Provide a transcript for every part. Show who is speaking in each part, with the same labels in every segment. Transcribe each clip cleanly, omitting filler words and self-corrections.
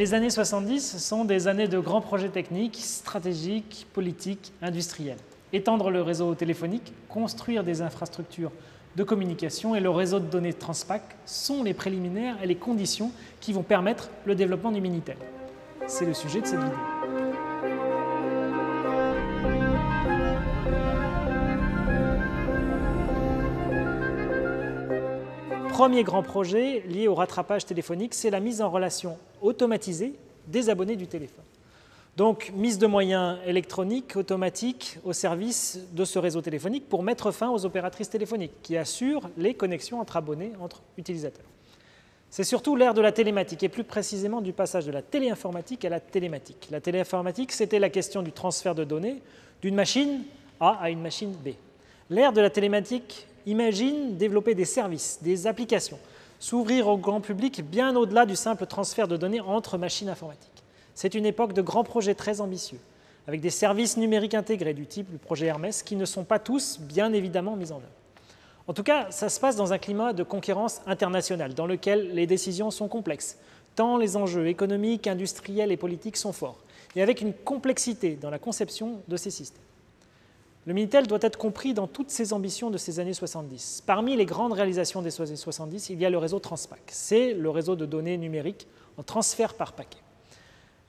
Speaker 1: les années 70 sont des années de grands projets techniques, stratégiques, politiques, industriels. Étendre le réseau téléphonique, construire des infrastructures de communication et le réseau de données Transpac sont les préliminaires et les conditions qui vont permettre le développement du Minitel. C'est le sujet de cette vidéo. Premier grand projet lié au rattrapage téléphonique, c'est la mise en relation automatisée des abonnés du téléphone. Donc, mise de moyens électroniques, automatiques, au service de ce réseau téléphonique pour mettre fin aux opératrices téléphoniques qui assurent les connexions entre abonnés, entre utilisateurs. C'est surtout l'ère de la télématique et plus précisément du passage de la téléinformatique à la télématique. La téléinformatique, c'était la question du transfert de données d'une machine A à une machine B. L'ère de la télématique imagine développer des services, des applications, s'ouvrir au grand public bien au-delà du simple transfert de données entre machines informatiques. C'est une époque de grands projets très ambitieux, avec des services numériques intégrés du type du projet Hermès, qui ne sont pas tous, bien évidemment, mis en œuvre. En tout cas, ça se passe dans un climat de concurrence internationale, dans lequel les décisions sont complexes, tant les enjeux économiques, industriels et politiques sont forts, et avec une complexité dans la conception de ces systèmes. Le Minitel doit être compris dans toutes ses ambitions de ces années 70. Parmi les grandes réalisations des années 70, il y a le réseau Transpac. C'est le réseau de données numériques en transfert par paquet.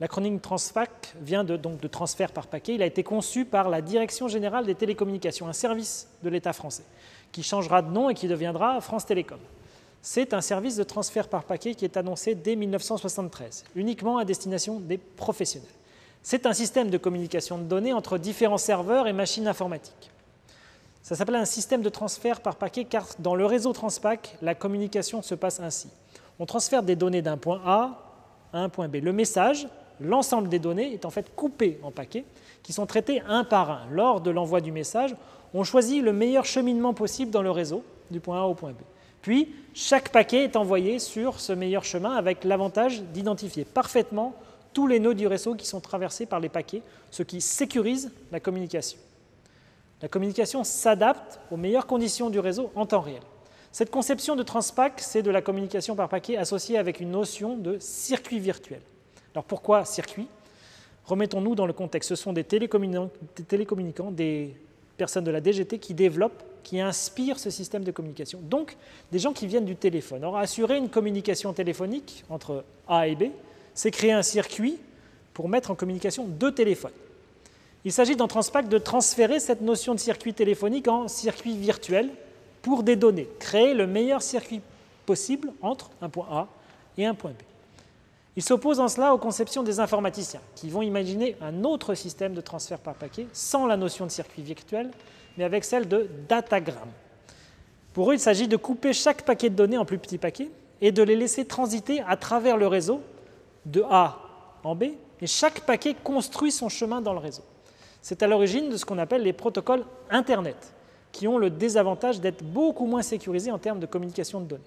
Speaker 1: L'acronyme Transpac vient donc de transfert par paquet. Il a été conçu par la Direction générale des télécommunications, un service de l'État français, qui changera de nom et qui deviendra France Télécom. C'est un service de transfert par paquet qui est annoncé dès 1973, uniquement à destination des professionnels. C'est un système de communication de données entre différents serveurs et machines informatiques. Ça s'appelle un système de transfert par paquet car dans le réseau Transpac, la communication se passe ainsi. On transfère des données d'un point A à un point B. Le message, l'ensemble des données est en fait coupé en paquets qui sont traités un par un. Lors de l'envoi du message, on choisit le meilleur cheminement possible dans le réseau, du point A au point B. Puis, chaque paquet est envoyé sur ce meilleur chemin avec l'avantage d'identifier parfaitement tous les nœuds du réseau qui sont traversés par les paquets, ce qui sécurise la communication. La communication s'adapte aux meilleures conditions du réseau en temps réel. Cette conception de Transpac, c'est de la communication par paquet associée avec une notion de circuit virtuel. Alors pourquoi circuit? Remettons-nous dans le contexte. Ce sont des télécommunicants, des personnes de la DGT qui développent, qui inspirent ce système de communication. Donc, des gens qui viennent du téléphone. Alors, assurer une communication téléphonique entre A et B, c'est créer un circuit pour mettre en communication deux téléphones. Il s'agit dans Transpac de transférer cette notion de circuit téléphonique en circuit virtuel pour des données, créer le meilleur circuit possible entre un point A et un point B. Il s'oppose en cela aux conceptions des informaticiens qui vont imaginer un autre système de transfert par paquet sans la notion de circuit virtuel, mais avec celle de datagramme. Pour eux, il s'agit de couper chaque paquet de données en plus petits paquets et de les laisser transiter à travers le réseau de A en B, et chaque paquet construit son chemin dans le réseau. C'est à l'origine de ce qu'on appelle les protocoles Internet, qui ont le désavantage d'être beaucoup moins sécurisés en termes de communication de données.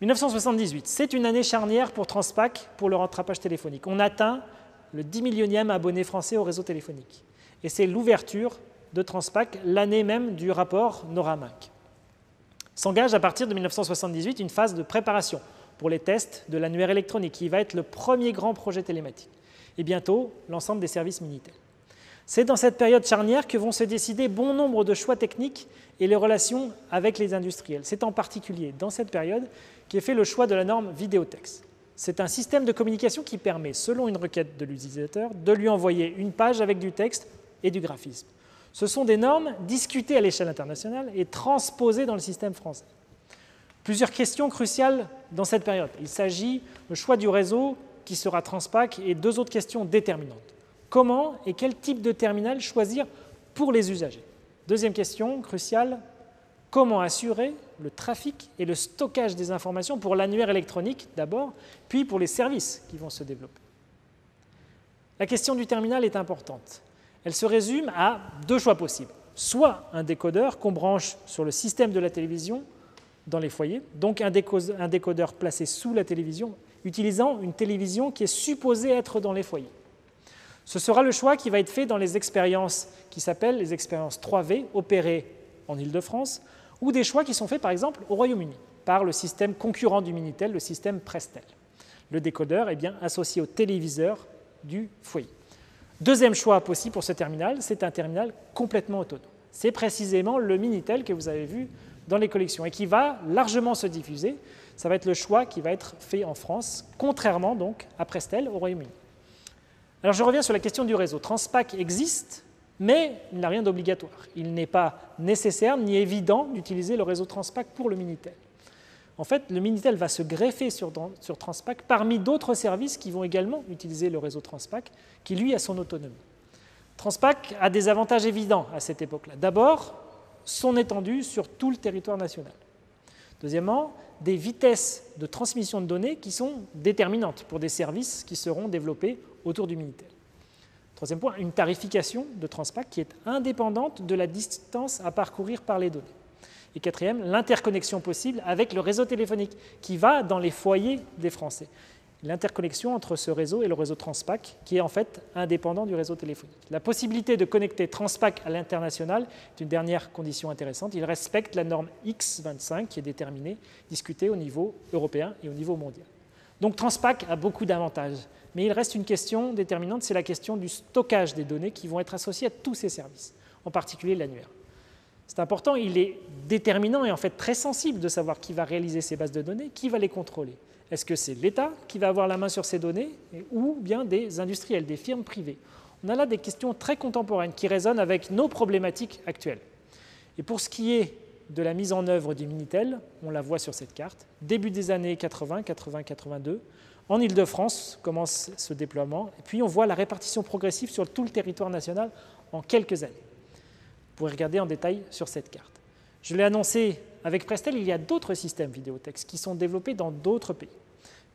Speaker 1: 1978, c'est une année charnière pour Transpac, pour le rattrapage téléphonique. On atteint le 10 millionième abonné français au réseau téléphonique. Et c'est l'ouverture de Transpac, l'année même du rapport Noraminc. S'engage à partir de 1978 une phase de préparation pour les tests de l'annuaire électronique, qui va être le premier grand projet télématique. Et bientôt, l'ensemble des services Minitel. C'est dans cette période charnière que vont se décider bon nombre de choix techniques et les relations avec les industriels. C'est en particulier dans cette période qu'est fait le choix de la norme vidéotexte. C'est un système de communication qui permet, selon une requête de l'utilisateur, de lui envoyer une page avec du texte et du graphisme. Ce sont des normes discutées à l'échelle internationale et transposées dans le système français. Plusieurs questions cruciales dans cette période. Il s'agit du choix du réseau qui sera Transpac et deux autres questions déterminantes. Comment et quel type de terminal choisir pour les usagers? Deuxième question cruciale, comment assurer le trafic et le stockage des informations pour l'annuaire électronique d'abord, puis pour les services qui vont se développer. La question du terminal est importante. Elle se résume à deux choix possibles. Soit un décodeur qu'on branche sur le système de la télévision dans les foyers, donc un décodeur placé sous la télévision, utilisant une télévision qui est supposée être dans les foyers. Ce sera le choix qui va être fait dans les expériences qui s'appellent les expériences 3V, opérées en Île-de-France, ou des choix qui sont faits par exemple au Royaume-Uni, par le système concurrent du Minitel, le système Prestel. Le décodeur est bien associé au téléviseur du foyer. Deuxième choix possible pour ce terminal, c'est un terminal complètement autonome. C'est précisément le Minitel que vous avez vu dans les collections et qui va largement se diffuser. Ça va être le choix qui va être fait en France, contrairement donc à Prestel au Royaume-Uni. Alors je reviens sur la question du réseau. Transpac existe, mais il n'a rien d'obligatoire. Il n'est pas nécessaire ni évident d'utiliser le réseau Transpac pour le Minitel. En fait, le Minitel va se greffer sur Transpac parmi d'autres services qui vont également utiliser le réseau Transpac, qui lui a son autonomie. Transpac a des avantages évidents à cette époque-là. D'abord, son étendue sur tout le territoire national. Deuxièmement, des vitesses de transmission de données qui sont déterminantes pour des services qui seront développés autour du Minitel. Troisième point, une tarification de Transpac qui est indépendante de la distance à parcourir par les données. Et quatrième, l'interconnexion possible avec le réseau téléphonique qui va dans les foyers des Français. L'interconnexion entre ce réseau et le réseau Transpac qui est en fait indépendant du réseau téléphonique. La possibilité de connecter Transpac à l'international est une dernière condition intéressante. Il respecte la norme X25 qui est déterminée, discutée au niveau européen et au niveau mondial. Donc Transpac a beaucoup d'avantages, mais il reste une question déterminante, c'est la question du stockage des données qui vont être associées à tous ces services, en particulier l'annuaire. C'est important, il est déterminant et en fait très sensible de savoir qui va réaliser ces bases de données, qui va les contrôler. Est-ce que c'est l'État qui va avoir la main sur ces données ou bien des industriels, des firmes privées? On a là des questions très contemporaines qui résonnent avec nos problématiques actuelles. Et pour ce qui est de la mise en œuvre du Minitel, on la voit sur cette carte, début des années 80, 82, en Île-de-France commence ce déploiement, et puis on voit la répartition progressive sur tout le territoire national en quelques années. Vous pourrez regarder en détail sur cette carte. Je l'ai annoncé avec Prestel, il y a d'autres systèmes vidéotextes qui sont développés dans d'autres pays,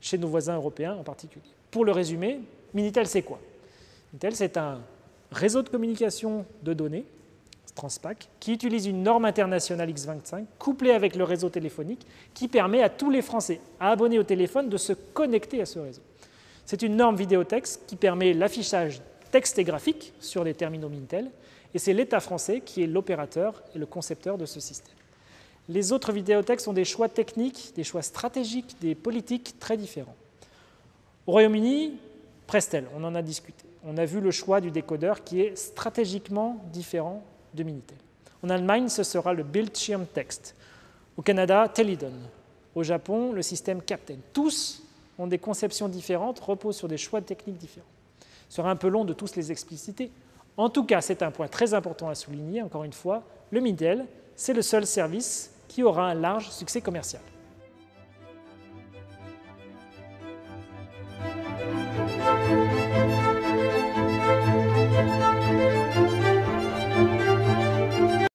Speaker 1: chez nos voisins européens en particulier. Pour le résumer, Minitel, c'est quoi? Minitel, c'est un réseau de communication de données, Transpac, qui utilise une norme internationale X25 couplée avec le réseau téléphonique qui permet à tous les Français abonnés au téléphone de se connecter à ce réseau. C'est une norme vidéotexte qui permet l'affichage texte et graphique sur les terminaux Minitel et c'est l'État français qui est l'opérateur et le concepteur de ce système. Les autres vidéotextes ont des choix techniques, des choix stratégiques, des politiques très différents. Au Royaume-Uni, Prestel, on en a discuté. On a vu le choix du décodeur qui est stratégiquement différent de Minitel. En Allemagne, ce sera le Bildschirmtext. Au Canada, Telidon. Au Japon, le système Captain. Tous ont des conceptions différentes, reposent sur des choix techniques différents. Il sera un peu long de tous les expliciter. En tout cas, c'est un point très important à souligner, encore une fois, le Minitel, c'est le seul service qui aura un large succès commercial.